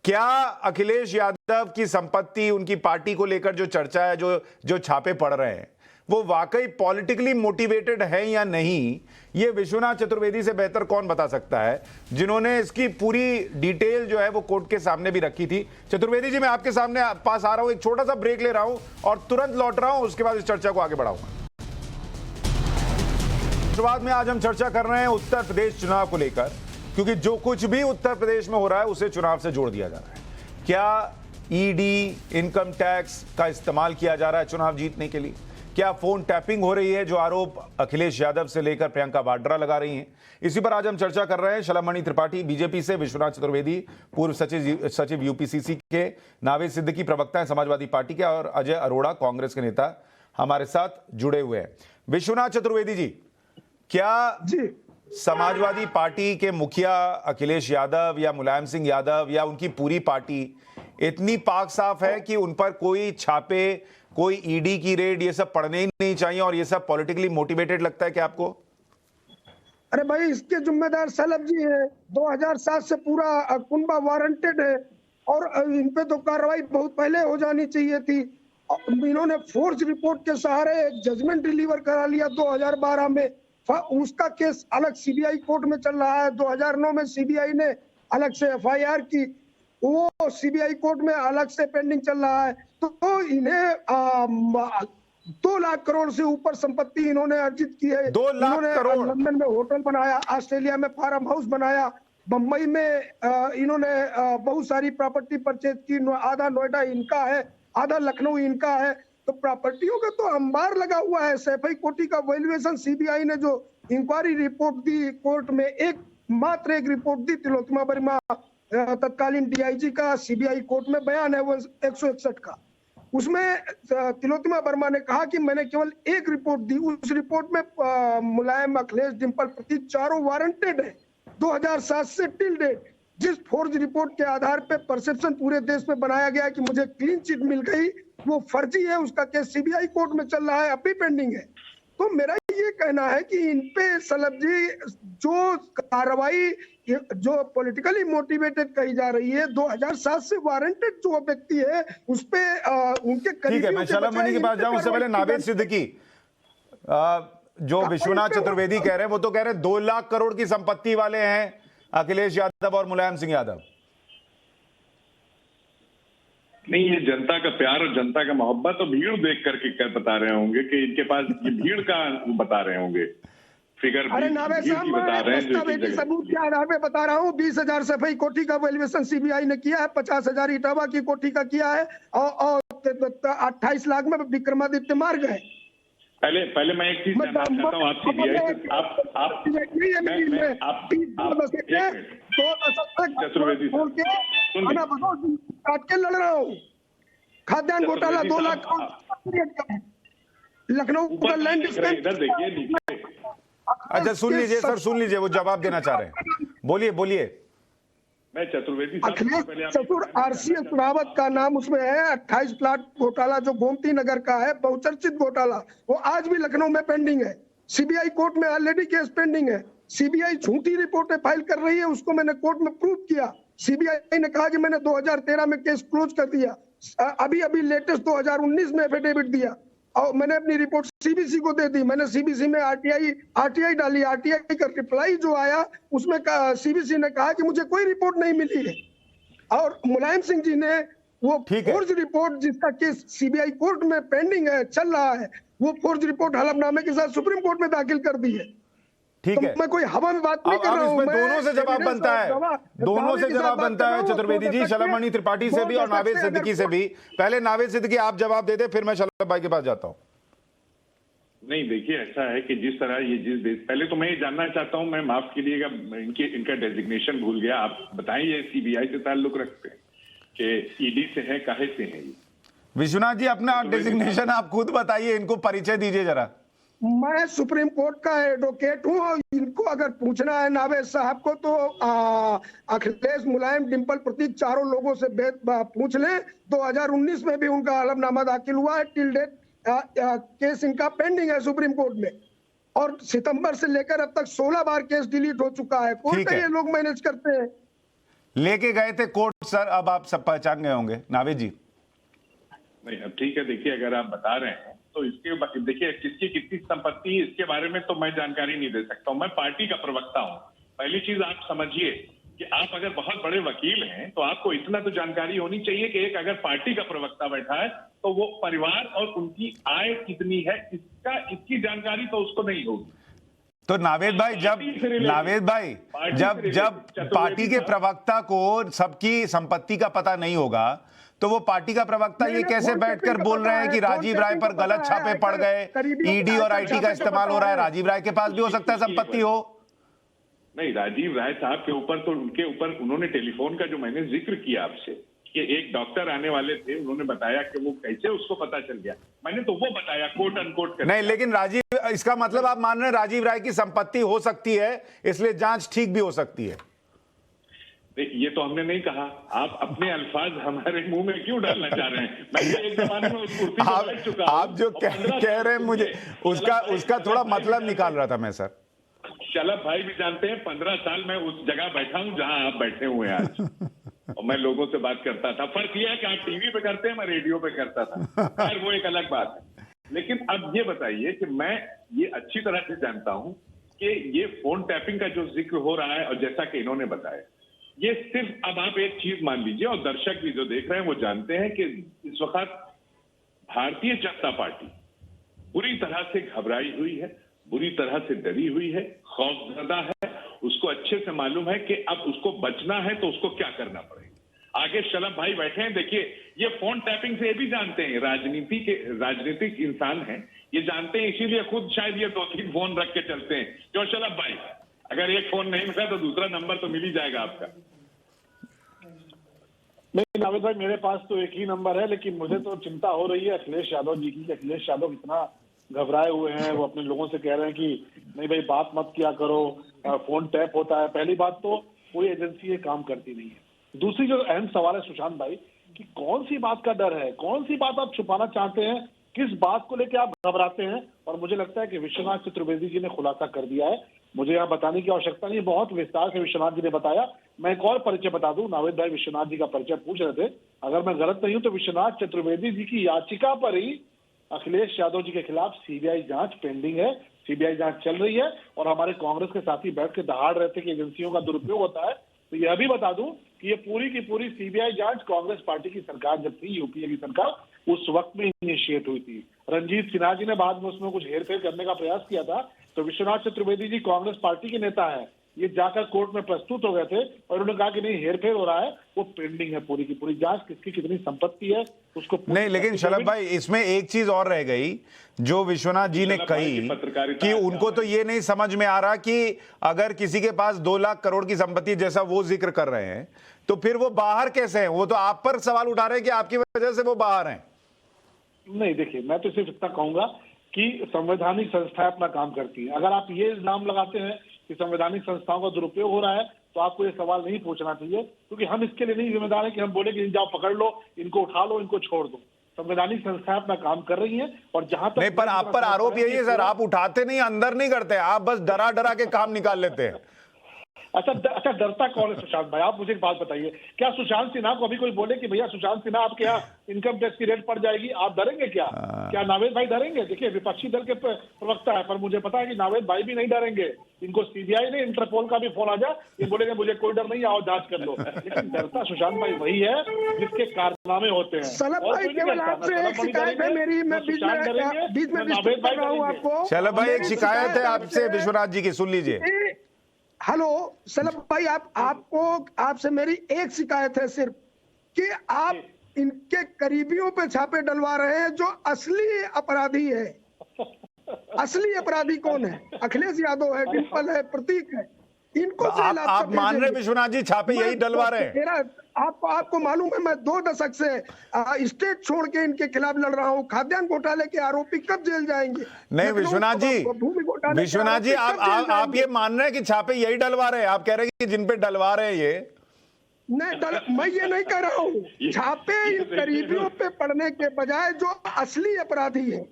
क्या अखिलेश यादव की संपत्ति, उनकी पार्टी को लेकर जो चर्चा है, जो छापे पड़ रहे हैं, वो वाकई पॉलिटिकली मोटिवेटेड है या नहीं, ये विश्वनाथ चतुर्वेदी से बेहतर कौन बता सकता है, जिन्होंने इसकी पूरी डिटेल जो है वो कोर्ट के सामने भी रखी थी। चतुर्वेदी जी, मैं आपके सामने पास आ रहा हूं, एक छोटा सा ब्रेक ले रहा हूं और तुरंत लौट रहा हूं, उसके बाद इस चर्चा को आगे बढ़ाऊंगा। शुरुआत में आज हम चर्चा कर रहे हैं उत्तर प्रदेश चुनाव को लेकर, क्योंकि जो कुछ भी उत्तर प्रदेश में हो रहा है उसे चुनाव से जोड़ दिया जा रहा है। क्या ईडी, इनकम टैक्स का इस्तेमाल किया जा रहा है चुनाव जीतने के लिए? क्या फोन टैपिंग हो रही है, जो आरोप अखिलेश यादव से लेकर प्रियंका वाड्रा लगा रही हैं? इसी पर आज हम चर्चा कर रहे हैं। शलभमणि त्रिपाठी बीजेपी से, विश्वनाथ चतुर्वेदी पूर्व सचिव यूपीसीसी के, नावेद सिद्दीकी प्रवक्ता हैं समाजवादी पार्टी के, और अजय अरोड़ा कांग्रेस के नेता हमारे साथ जुड़े हुए हैं। विश्वनाथ चतुर्वेदी जी, क्या समाजवादी पार्टी के मुखिया अखिलेश यादव या मुलायम सिंह यादव या उनकी पूरी पार्टी इतनी पाक साफ है कि उन पर कोई छापे, कोई ईडी की रेड, ये सब पड़ने ही नहीं चाहिए और ये सब पॉलिटिकली मोटिवेटेड लगता है क्या आपको? अरे भाई, इसके जिम्मेदार सैलभ जी हैं। 2007 से पूरा कुनबा वारंटेड है और इन पे तो कार्रवाई बहुत पहले हो जानी चाहिए थी। इन्होंने फोर्स रिपोर्ट के सहारे एक जजमेंट डिलीवर करा लिया 2012 में। उसका केस अलग सीबीआई कोर्ट में चल रहा है। 2009 में सीबीआई ने अलग से एफआईआर की, वो सीबीआई कोर्ट में अलग से पेंडिंग चल रहा है। तो इन्हें 2 लाख करोड़ से ऊपर संपत्ति इन्होंने अर्जित की है। 2 लाख करोड़। लंदन में होटल बनाया, ऑस्ट्रेलिया में फार्म हाउस बनाया, बंबई में इन्होंने बहुत सारी प्रॉपर्टी परचेज की। आधा नोएडा इनका है, आधा लखनऊ इनका है। तो प्रॉपर्टियों का तो अंबार लगा हुआ है। 100 कोटी का वैल्यूएशन सीबीआई ने जो इंक्वायरी रिपोर्ट दी कोर्ट में, 1 मात्र एक रिपोर्ट दी तिलोत्तमा वर्मा, तत्कालीन डीआईजी का सीबीआई कोर्ट में बयान है वो 161 का। उसमें तिलोत्तमा वर्मा ने कहा कि मैंने केवल एक रिपोर्ट दी, उस रिपोर्ट में मुलायम, अखिलेश, डिंपल, प्रतीक चारों वारंटेड है 2007 से टिल डेट। जिस फोर्ज रिपोर्ट के आधार पे परसेप्शन पूरे देश में बनाया गया कि मुझे क्लीन चिट मिल गई, वो फर्जी है, उसका केस सीबीआई कोर्ट में चल रहा है, अभी पेंडिंग है। तो मेरा ये कहना है कि इन पे सलभ जी जो कार्रवाई जो पॉलिटिकली मोटिवेटेड कही जा रही है, 2007 से वारंटेड जो व्यक्ति है उस पे उनके ठीक है, मैं शलभ मणि के पास जाऊं उससे पहले नावेद सिद्दीकी, जो विश्वनाथ चतुर्वेदी कह रहे हैं वो तो कह रहे हैं 2 लाख करोड़ की संपत्ति वाले हैं अखिलेश यादव और मुलायम सिंह यादव। नहीं, ये जनता का प्यार और जनता का मोहब्बत और भीड़ देख करके क्या बता रहे होंगे कि इनके पास ये भीड़ का बता रहे होंगे फिगर। अरे नावे साहब, मैं सबूत के आधार पे बता रहा हूँ। 20,000 सफाई कोठी का वैल्यूएशन सीबीआई ने किया है, 50,000 इटावा की कोठी का किया है, और 28 लाख में विक्रमादित्य मार्ग है। पहले मैं एक चीज जानना चाहता हूँ, आप सीबीआई चतुर्वेदी काट के लड़ रहा हूँ। खाद्यान्न घोटाला 2 लाख लखनऊ का लैंड। इधर देखिए। अच्छा सुन लीजिए सर, सुन लीजिए, वो जवाब देना चाह रहे हैं, बोलिए बोलिए। मैं चतुर्वेदी अखिलेश चतुर आरसीएस रावत का नाम उसमें है। 28 प्लाट घोटाला जो गोमती नगर का है, बहुचर्चित घोटाला, वो आज भी लखनऊ में पेंडिंग है। सीबीआई कोर्ट में ऑलरेडी केस पेंडिंग है। सीबीआई झूठी रिपोर्टें फाइल कर रही है, उसको मैंने कोर्ट में प्रूव किया। सीबीआई ने कहा कि मैंने 2013 में केस क्लोज कर दिया, अभी लेटेस्ट 2019 में एफिडेविट दिया, और मैंने अपनी रिपोर्ट सीबीसी को दे दी। मैंने सीबीसी में आरटीआई डाली, आरटीआई का रिप्लाई जो आया उसमें सीबीसी ने कहा कि मुझे कोई रिपोर्ट नहीं मिली है। और मुलायम सिंह जी ने वो फोर्ज रिपोर्ट जिसका केस सीबीआई कोर्ट में पेंडिंग है, चल रहा है, वो फोर्ज रिपोर्ट हलफनामे के साथ सुप्रीम कोर्ट में दाखिल कर दी है। ठीक है, मैं कोई हवा में बात नहीं कर रहा हूं। दोनों से जवाब बनता है, दोनों से जवाब बनता है चतुर्वेदी जी, शलभ मणि त्रिपाठी से भी और नावेद सिद्दीकी से भी। पहले नावेद सिद्दीकी आप जवाब दे दे, फिर मैं शलभ भाई के पास जाता हूं। नहीं, देखिए ऐसा है कि जिस तरह ये पहले तो मैं ये जानना चाहता हूं, मैं माफ कीजिएगा इनका डेजिग्नेशन भूल गया, आप बताएं ये सीबीआई से ताल्लुक रखते हैं कि ईडी से है, काहे से है? विश्वनाथ जी अपना डेजिग्नेशन आप खुद बताइए, इनको परिचय दीजिए जरा। मैं सुप्रीम कोर्ट का एडवोकेट हूं, और इनको अगर पूछना है नावेद साहब को तो अखिलेश, मुलायम, डिंपल, प्रतीक चारों लोगों से पूछ लें। 2019 में भी उनका हलफनामा दाखिल हुआ है, टिल डेट केस इनका पेंडिंग है सुप्रीम कोर्ट में, और सितंबर से लेकर अब तक 16 बार केस डिलीट हो चुका है। कोर्ट ये लोग मैनेज करते हैं। लेके गए थे कोर्ट सर, अब आप सब पहचान गए होंगे। नावेद जी नहीं, अब ठीक है, देखिए अगर आप बता रहे हैं तो इसके देखिए किसकी कितनी संपत्ति, इसके बारे में तो मैं जानकारी नहीं दे सकता हूं। मैं पार्टी का प्रवक्ता हूं। पहली चीज आप समझिए कि आप अगर बहुत बड़े वकील हैं तो आपको इतना तो जानकारी होनी चाहिए कि एक अगर पार्टी का प्रवक्ता बैठा है तो वो परिवार और उनकी आय कितनी है इसकी जानकारी तो उसको नहीं होगी। तो नावेद भाई जब पार्टी के प्रवक्ता को सबकी संपत्ति का पता नहीं होगा तो वो पार्टी का प्रवक्ता ये कैसे बैठकर बोल रहे हैं कि राजीव राय पर गलत छापे पड़ गए, ईडी और आईटी का इस्तेमाल हो रहा है? राजीव राय के पास भी हो सकता है संपत्ति हो। नहीं, राजीव राय साहब के ऊपर तो उनके ऊपर उन्होंने टेलीफोन का जो मैंने जिक्र किया आपसे कि एक डॉक्टर आने वाले थे, उन्होंने बताया कि वो कैसे उसको पता चल गया, मैंने तो वो बताया कोट अनकोट कर। नहीं, लेकिन राजीव, इसका मतलब आप मान रहे हैं राजीव राय की संपत्ति हो सकती है, इसलिए जांच ठीक भी हो सकती है। ये तो हमने नहीं कहा, आप अपने अल्फाज हमारे मुंह में क्यों डालना चाह रहे हैं? मैं एक जमाने में उस कुर्सी पर बैठ चुका हूं। आप जो कह रहे हैं मुझे उसका थोड़ा मतलब निकाल रहा था मैं सर। शलभ भाई भी जानते हैं 15 साल मैं उस जगह बैठा हूं जहां आप बैठे हुए हैं आज, और मैं लोगों से बात करता था। फर्क यह है कि आप टीवी पे करते हैं, मैं रेडियो पे करता था, खैर वो एक अलग बात है। लेकिन अब ये बताइए कि मैं ये अच्छी तरह से जानता हूं कि ये फोन टैपिंग का जो जिक्र हो रहा है, और जैसा कि इन्होंने बताया, ये सिर्फ, अब आप एक चीज मान लीजिए और दर्शक भी जो देख रहे हैं वो जानते हैं कि इस वक्त भारतीय जनता पार्टी बुरी तरह से घबराई हुई है, बुरी तरह से डरी हुई है, खौफजदा है। उसको अच्छे से मालूम है कि अब उसको बचना है तो उसको क्या करना पड़ेगा। आगे शलभ भाई बैठे हैं, देखिए ये फोन टैपिंग से ये भी जानते हैं, राजनीतिक इंसान हैं, ये जानते हैं, इसीलिए खुद शायद ये 2-3 फोन रख के चलते हैं। क्यों शलभ भाई? अगर एक फोन नहीं मिला तो दूसरा नंबर तो मिल ही जाएगा आपका। नहीं नावेद भाई, मेरे पास तो एक ही नंबर है, लेकिन मुझे तो चिंता हो रही है अखिलेश यादव जी की। अखिलेश यादव इतना घबराए हुए हैं, वो अपने लोगों से कह रहे हैं कि नहीं भाई बात मत किया करो, फोन टैप होता है। पहली बात तो कोई एजेंसी ये काम करती नहीं है। दूसरी जो अहम सवाल है सुशांत भाई कि कौन सी बात का डर है, कौन सी बात आप छुपाना चाहते हैं, किस बात को लेकर आप घबराते हैं। और मुझे लगता है कि विश्वनाथ चतुर्वेदी जी ने खुलासा कर दिया है, मुझे यहाँ बताने की आवश्यकता नहीं, बहुत विस्तार से विश्वनाथ जी ने बताया। मैं एक और परिचय बता दूं, नावेद भाई विश्वनाथ जी का परिचय पूछ रहे थे, अगर मैं गलत नहीं हूं तो विश्वनाथ चतुर्वेदी जी की याचिका पर ही अखिलेश यादव जी के खिलाफ सीबीआई जांच पेंडिंग है, सीबीआई जांच चल रही है। और हमारे कांग्रेस के साथी बैठ के दहाड़ रहे थे कि एजेंसियों का दुरुपयोग होता है, तो यह भी बता दूं कि ये पूरी की पूरी सीबीआई जांच कांग्रेस पार्टी की सरकार जब थी, यूपीए की सरकार, उस वक्त में इनिशिएट हुई थी। रणजीत सिन्हा जी ने बाद में उसमें कुछ हेरफेर करने का प्रयास किया था, तो विश्वनाथ चतुर्वेदी जी कांग्रेस पार्टी के नेता है, ये जाकर कोर्ट में प्रस्तुत हो गए थे और उन्होंने कहा कि नहीं हेरफेर हो रहा है, वो पेंडिंग है पूरी की पूरी जांच, किसकी कितनी संपत्ति है उसको नहीं। लेकिन शलभ भाई इसमें एक चीज और रह गई जो विश्वनाथ जी ने कही कि उनको तो ये नहीं समझ में आ रहा कि अगर किसी के पास 2 लाख करोड़ की संपत्ति जैसा वो जिक्र कर रहे हैं तो फिर वो बाहर कैसे हैं। वो तो आप पर सवाल उठा रहे हैं कि आपकी वजह से वो बाहर हैं। नहीं देखिए, मैं तो सिर्फ इतना कहूंगा कि संवैधानिक संस्थाएं अपना काम करती हैं। अगर आप ये इल्जाम लगाते हैं कि संवैधानिक संस्थाओं का दुरुपयोग हो रहा है तो आपको ये सवाल नहीं पूछना चाहिए, क्योंकि हम इसके लिए नहीं जिम्मेदार है कि हम बोले कि जाओ पकड़ लो, इनको उठा लो, इनको छोड़ दो। संवैधानिक संस्थाएं अपना काम कर रही हैं। और जहां तक नहीं, पर आप पर आरोप यही है सर, आप उठाते नहीं, अंदर नहीं करते, आप बस डरा डरा के काम निकाल लेते हैं। अच्छा डरता कौन है सुशांत भाई? आप मुझे एक बात बताइए, क्या सुशांत सिन्हा को अभी कोई बोले कि भैया सुशांत सिन्हा आपके यहाँ इनकम टैक्स की रेट पड़ जाएगी, आप डरेंगे क्या? क्या नावेद भाई डरेंगे? देखिए विपक्षी दल के प्रवक्ता है, पर मुझे पता है कि नावेद भाई भी नहीं डरेंगे। इनको सीबीआई ने इंटरपोल का भी फोन आ जाए, ये बोलेंगे मुझे कोई डर नहीं, आओ जांच कर लो। लेकिन डरता सुशांत भाई वही है जिसके कारनामे होते हैं। शलभ भाई केवल आपसे एक शिकायत है मेरी, मैं बीच में डिस्टर्ब कर रहा हूं आपको। शलभ भाई एक शिकायत है आपसे विश्वनाथ जी की, सुन लीजिए। हेलो शलभ भाई, आपसे मेरी एक शिकायत है सिर्फ कि आप इनके करीबियों पे छापे डलवा रहे हैं जो असली अपराधी है। असली अपराधी कौन है? अखिलेश यादव है, डिम्पल है, प्रतीक है। इनको आप मान रहे विश्वनाथ जी छापे यही डलवा रहे हैं? आपको मालूम है मैं 2 दशक से स्टेट छोड़ के इनके खिलाफ लड़ रहा हूं। खाद्यान्न घोटाले के आरोपी कब जेल जाएंगे? नहीं विश्वनाथ जी आप ये मान रहे हैं कि छापे यही डलवा रहे हैं? आप कह रहे हैं कि जिन पे डलवा रहे हैं ये नहीं, मैं ये नहीं कह रहा हूँ। छापे इन करीबियों पे पड़ने के बजाय जो असली अपराधी है,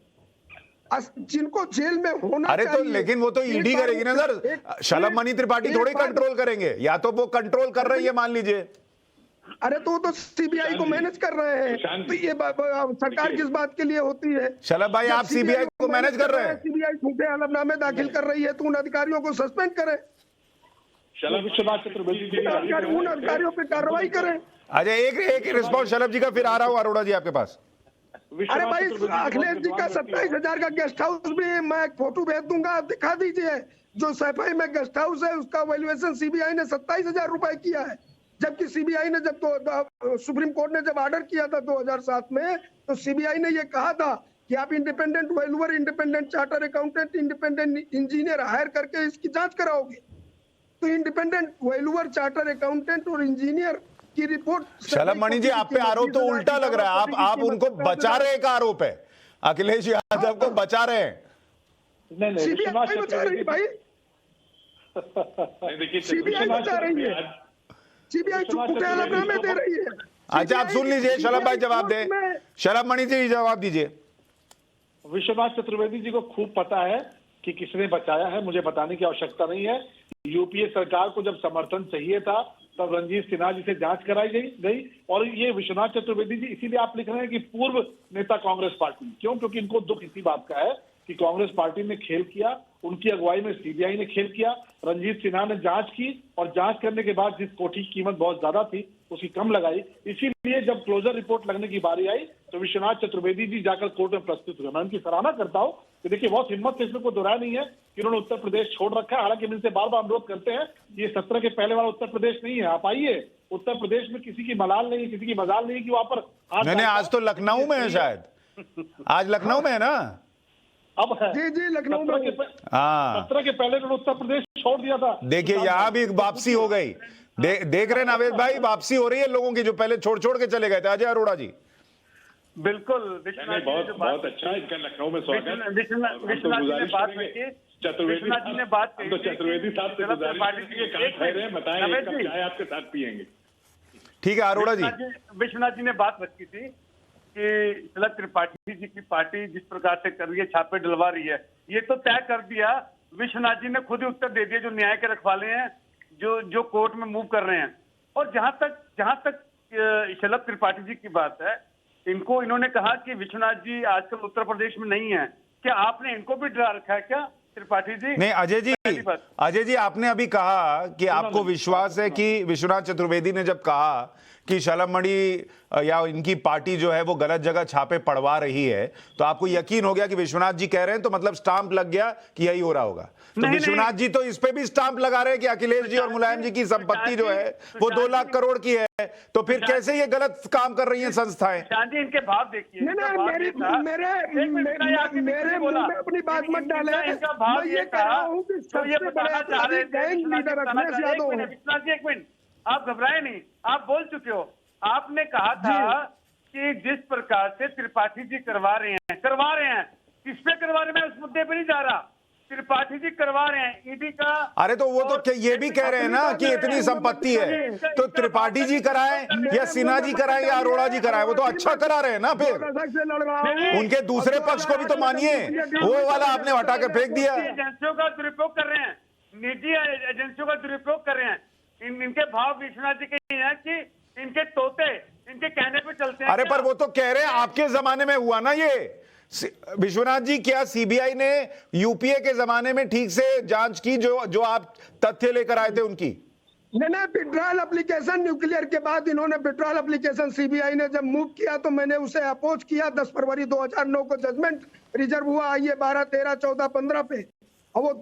जिनको जेल में होना अरे तो लेकिन वो तो ईडी करेगी ना सर, शलभ मणि त्रिपाठी थोड़ी कंट्रोल करेंगे, या तो वो कंट्रोल कर रही है मान लीजिए। अरे तो सीबीआई को मैनेज कर रहे हैं, तो ये सरकार किस बात के लिए होती है? शलभ भाई आप सीबीआई को मैनेज कर रहे हैं, सीबीआई झूठे हलफनामे दाखिल कर रही है, तो उन अधिकारियों को सस्पेंड करें, विश्वनाथ चतुर्वेदी उन अधिकारियों पे कार्रवाई करें। अच्छा एक रिस्पॉन्स शलभ जी का फिर आ रहा हूँ अरोड़ा जी आपके पास। अरे भाई अखिलेश जी का 27,000 का गेस्ट हाउस भी मैं फोटो भेज दूंगा, आप दिखा दीजिए। जो सफाई में गेस्ट हाउस है उसका वैल्यूएशन सीबीआई ने 27,000 रुपए किया है, जबकि सीबीआई ने जब सुप्रीम कोर्ट ने जब ऑर्डर किया था 2007 में, तो सीबीआई ने ये कहा था कि आप independent valuer, independent charter accountant, independent engineer hire करके इसकी जांच कराओगे। तो इंडिपेंडेंट वैल्यूअर, चार्टर अकाउंटेंट और इंजीनियर की रिपोर्ट। शलभ मणि जी आप पे आरोप तो उल्टा लग रहा है, आप उनको बचा रहे का आरोप है, अखिलेश यादव को बचा रहे हैं। नहीं सीबीआई बचा रही है भाई, सीबीआई बचा रही है, सीबीआई झूठे हलफनामे दे रही है। अच्छा आप सुन लीजिए, शलभ भाई जवाब दे, शलभ मणि जी जवाब दीजिए। विश्वनाथ चतुर्वेदी जी को खूब पता है कि किसने बचाया है, मुझे बताने की आवश्यकता नहीं है। यूपीए सरकार को जब समर्थन चाहिए था तब रणजीत सिन्हा जी से जांच कराई गई। और ये विश्वनाथ चतुर्वेदी जी इसीलिए आप लिख रहे हैं कि पूर्व नेता कांग्रेस पार्टी, क्यों? क्योंकि इनको दुख इसी बात का है कि कांग्रेस पार्टी ने खेल किया, उनकी अगुवाई में सीबीआई ने खेल किया, रणजीत सिन्हा ने जांच की और जांच करने के बाद जिस कोठी की कीमत बहुत ज्यादा थी उसकी कम लगाई। इसीलिए जब क्लोजर रिपोर्ट लगने की बारी आई तो विश्वनाथ चतुर्वेदी जी जाकर कोर्ट में प्रस्तुत हुए। मैं उनकी सराहना करता हूँ कि देखिए बहुत हिम्मत से, इसमें कोई दोहराया नहीं है कि उन्होंने उत्तर प्रदेश छोड़ रखा है। हालांकि इनसे बार बार अनुरोध करते हैं, ये 17 के पहले वाला उत्तर प्रदेश नहीं है, आप आइए। उत्तर प्रदेश में किसी की मलाल नहीं, किसी की मजाल नहीं कि वहां पर नहीं, आज तो लखनऊ में है शायद, आज लखनऊ में है ना? अब है जी लखनऊ में। 17 के पहले उन्होंने उत्तर प्रदेश छोड़ दिया था। देखिए यहाँ भी वापसी हो गई, देख रहे हैं नावेद भाई, वापसी हो रही है लोगों की जो पहले छोड़ के चले गए थे। अजय अरोड़ा जी। बिल्कुल, बहुत अच्छा है, इनका लखनऊ में स्वागत। विश्वनाथ जी ने बात की, चतुर्वेदी ने बात की, तो चतुर्वेदी साहब से गुजारिश बताएं चाय आपके साथ पियेंगे। ठीक है अरोड़ा जी। विश्वनाथ जी ने बात रखी थी कि शलभ त्रिपाठी जी की पार्टी जिस प्रकार से कर रही है, छापे डलवा रही है, ये तो तय कर दिया। विश्वनाथ जी ने खुद ही उत्तर दे दिया, जो न्याय के रखवाले हैं, जो कोर्ट में मूव कर रहे हैं। और जहां तक शलभ त्रिपाठी जी की बात है, इन्होंने कहा कि विश्वनाथ जी आजकल उत्तर प्रदेश में नहीं है। क्या आपने इनको भी डरा रखा है क्या त्रिपाठी जी? नहीं अजय जी आपने अभी कहा कि आपको विश्वास है कि विश्वनाथ चतुर्वेदी ने जब कहा कि शलभमणि या इनकी पार्टी जो है वो गलत जगह छापे पड़वा रही है, तो आपको यकीन हो गया कि विश्वनाथ जी कह रहे हैं, तो मतलब स्टांप लग गया कि यही हो रहा होगा। तो विश्वनाथ जी तो इस पे भी स्टांप लगा रहे हैं कि अखिलेश जी और मुलायम जी की संपत्ति जो है वो 2 लाख करोड़ की है, तो फिर कैसे ये गलत काम कर रही हैं संस्थाएं? जी इनके भाव देखिए। मेरे मुंह में अपनी बात मत डाले। इनका भाव ये कह रहा हूँ कि सबसे बड़े गैंग लीडर अखिलेश यादव हैं। विश्वनाथ जी एक मिनट, आप घबराए नहीं, आप बोल चुके हो। आपने कहा था कि जिस प्रकार से त्रिपाठी जी करवा रहे हैं, किस पे करवा रहे हैं, मैं उस मुद्दे पे नहीं जा रहा। त्रिपाठी जी करवा रहे हैं ईडी का। अरे तो वो तो ये भी कह रहे हैं ना कि इतनी संपत्ति है, तो त्रिपाठी जी कराएं या सिन्हा जी कराएं या अरोड़ा जी कराएं, वो तो अच्छा करा रहे हैं ना। फिर उनके दूसरे पक्ष को भी तो मानिए, वो वाला आपने हटा के फेंक दिया। एजेंसियों का दुरुपयोग कर रहे हैं, निजी एजेंसियों का दुरुपयोग कर रहे हैं। इनके भाव विश्वनाथ जी के हैं कि इनके तोते इनके कहने पे चलते हैं। अरे पर वो तो कह रहे हैं आपके जमाने में हुआ ना ये विश्वनाथ जी, क्या सीबीआई ने यूपीए के जमाने में ठीक से जांच की जो आप तथ्य लेकर आए थे उनकी? नहीं, विड्रॉल एप्लीकेशन न्यूक्लियर के बाद इन्होंने विड्रॉल एप्लीकेशन सीबीआई ने जब मूव किया तो मैंने उसे अपोज किया। 10 फरवरी 2009 को जजमेंट रिजर्व हुआ, आइए 12, 13, 14, 15 पे, और वो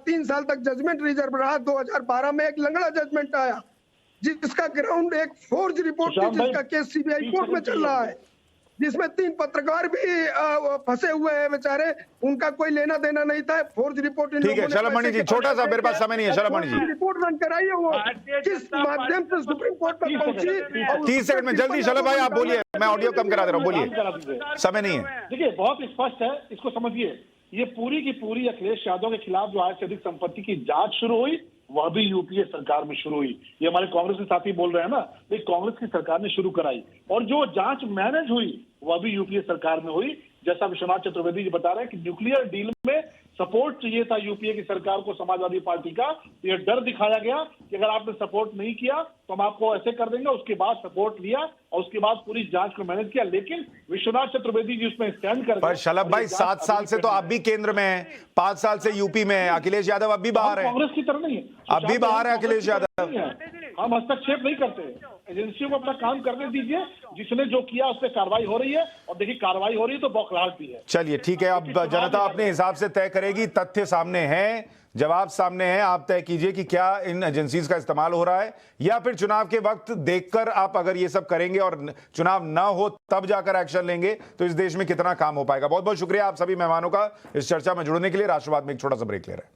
3 साल तक जजमेंट रिजर्व रहा। 2012 में एक लंगड़ा जजमेंट आया जिसका ग्राउंड एक फोर्ज रिपोर्ट थी, जिसका केस सीबीआई कोर्ट में चल रहा है, जिसमें 3 पत्रकार भी फंसे हुए हैं बेचारे, उनका कोई लेना देना नहीं था। Forge report. ठीक है शलभमणि जी, छोटा सा, मेरे पास समय नहीं है। शलभमणि जी रिपोर्ट रन कराइए, वो किस माध्यम से सुप्रीम कोर्ट तक पहुंची। 30 सेकंड में जल्दी। शलभ भाई आप बोलिए, मैं ऑडियो कम करा दे रहा हूँ, बोलिए, समय नहीं है। देखिए बहुत स्पष्ट है, इसको समझिए। ये पूरी की पूरी अखिलेश यादव के खिलाफ जो आज से अधिक संपत्ति की जांच शुरू हुई, वह भी यूपीए सरकार में शुरू हुई। ये हमारे कांग्रेस के साथी बोल रहे हैं ना, ये कांग्रेस की सरकार ने शुरू कराई। और जो जांच मैनेज हुई वह भी यूपीए सरकार में हुई। जैसा विश्वनाथ चतुर्वेदी जी बता रहे हैं कि न्यूक्लियर डील में सपोर्ट चाहिए था यूपीए की सरकार को, समाजवादी पार्टी का। ये डर दिखाया गया कि अगर आपने सपोर्ट नहीं किया तो हम आपको ऐसे कर देंगे। उसके बाद सपोर्ट लिया और उसके बाद पूरी जांच को मैनेज किया, लेकिन विश्वनाथ चतुर्वेदी जी उसमें स्टैंड कर। पर शलभ भाई 7 साल से तो आप भी केंद्र में हैं, 5 साल से यूपी में है। अखिलेश यादव अब भी बाहर है, कांग्रेस की तरह नहीं है, अब भी बाहर है अखिलेश यादव। हम हस्तक्षेप नहीं करते, एजेंसियों को अपना काम करने दीजिए। जिसने जो किया उस पर कार्रवाई हो रही है, और देखिए कार्रवाई हो रही है तो बौखलाहट भी है। चलिए ठीक है, अब जनता अपने हिसाब से तय करेगी। तथ्य सामने हैं, जवाब सामने है, आप तय कीजिए कि क्या इन एजेंसीज का इस्तेमाल हो रहा है, या फिर चुनाव के वक्त देखकर आप अगर ये सब करेंगे और चुनाव ना हो तब जाकर एक्शन लेंगे, तो इस देश में कितना काम हो पाएगा। बहुत बहुत शुक्रिया आप सभी मेहमानों का इस चर्चा में जुड़ने के लिए। राष्ट्रवाद में एक छोटा सा ब्रेक ले रहे हैं।